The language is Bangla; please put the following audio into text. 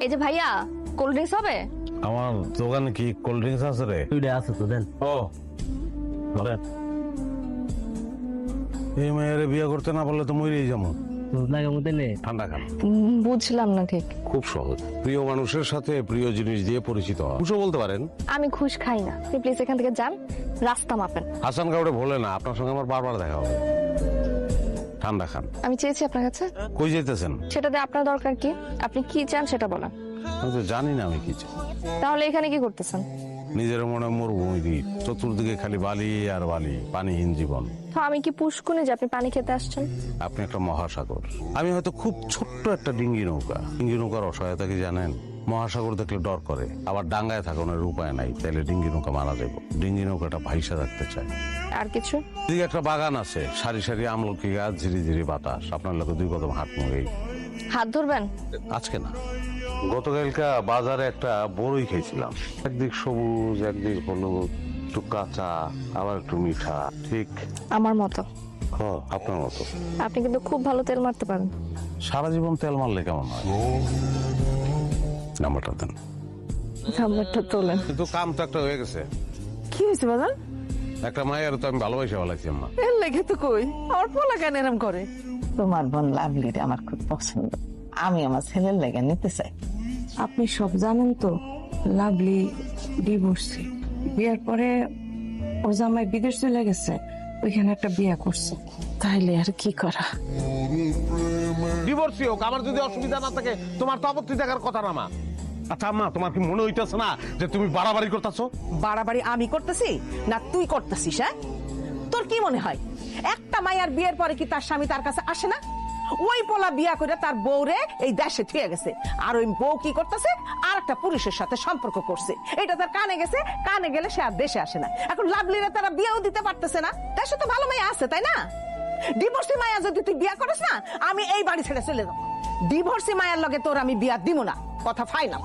এই যে ভাইয়া, কোল্ড ড্রিঙ্কস হবে? আমার দোকানে কি কোল্ড ড্রিঙ্কস আছে রে? দুইটা আছে তো দেন। ও ধরেন। এই মেয়ের বিয়ে করতে না পারলে তো মরেই যাবো। লাগে মধ্যে নে। ঠান্ডা খান। বুঝলাম না ঠিক। খুব সহজ, প্রিয় মানুষের সাথে প্রিয় জিনিস দিয়ে পরিচিত হওয়া। খুশও বলতে পারেন। আমি ঘুষ খাই না, আপনি প্লিজ এখান থেকে যান, রাস্তা মাপেন। হাসান কাউরে ভোলে না, আপনার সঙ্গে আমার বারবার দেখা হবে। ঠান্ডা খান। আমি চেয়েছি আপনার কাছে, কই যেতেছেন? সেটাতে আপনার দরকার কি? আপনি কি চান সেটা বলেন। আমি তো জানি না আমি কি চাই। তাহলে এখানে কি করতেছেন? নিজের মনে মরুভূমি দ্বীপ, চতুর্দিকে খালি বালি আর বালি, পানিহীন জীবন। তো আমি কি পুষ্কুনে যে আপনি পানি খেতে আসছেন? আপনি একটা মহাসাগর, আমি হয়তো খুব ছোট্ট একটা ডিঙ্গি নৌকা। ডিঙ্গি নৌকার অসহায়তা কি জানেন? মহাসাগর দেখলে ডর করে, আবার ডাঙ্গায় থাকানোর উপায় নাই, তাইলে ডিঙ্গি নৌকা মারা যাবে। ডিঙ্গি নৌকাটা ভাইসা রাখতে চায়। আর কিছু? এদিকে একটা বাগান আছে, সারি সারি আমলকি গাছ, ঝিরি ঝিরি বাতাস। আপনার লোকে 2 কদম হাঁটবো। এই হাত ধরবেন? আজকে না, গতকালকা বাজারে একটা বড়ই খেয়েছিলাম। একদিক সবুজ, একদিক হলুদ, একটু কাঁচা, আবার একটু মিঠা। ঠিক আমার মতো। আপনার মতো। আপনি কিন্তু খুব ভালো তেল মারতে পারেন। সারা জীবন তেল মারলে কেমন হয়? নাম্বারটা দেন। নাম্বারটা তোলেন। কিন্তু কাম তো একটা হয়ে গেছে। কি হয়েছে বাজান? একটা মায়ের তো আমি ভালোবাসা বলাইছি আম্মা। এর লেগে তো কই আমার পোলা কেন এরম করে? তোমার বোন লাভলির আমার খুব পছন্দ, আমি আমার ছেলের লেগে নিতে চাই। আপনি সব জানেন তো, লাভলি ডিভোর্সি। বিয়ের পরে ওর জামাই বিদেশ চলে গেছে, ওইখানে একটা বিয়ে করছে। তাইলে আর কি করা? ডিভোর্সই হোক, আমার যদি অসুবিধা না থাকে তোমার তো আপত্তি দেখার কথা না মা। আচ্ছা আম্মা, তোমার কি মনে হইতেছে না যে তুমি বাড়াবাড়ি করতেছো? বাড়াবাড়ি আমি করতেছি না তুই করতেছিস? হ্যাঁ, তোর কি মনে হয় একটা মাইয়ার বিয়ের পরে কি তার স্বামী তার কাছে আসে না? ওই পোলা বিয়া করে তার বউরে এই দেশে থুয়ে গেছে, আর ওই বউ কি করতেছে? আর একটা পুরুষের সাথে সম্পর্ক করছে। এটা তার কানে গেছে, কানে গেলে সে আর দেশে আসে না। এখন লাভলিরা তারা বিয়েও দিতে পারতেছে না। দেশে তো ভালো মাইয়া আছে, তাই না? ডিভোর্সি মায়া যদি তুই বিয়া করিস না, আমি এই বাড়ি ছেড়ে চলে যাবো। ডিভোর্সি মায়ের লগে তোর আমি বিয়া দিব না, কথা ফাইনাল।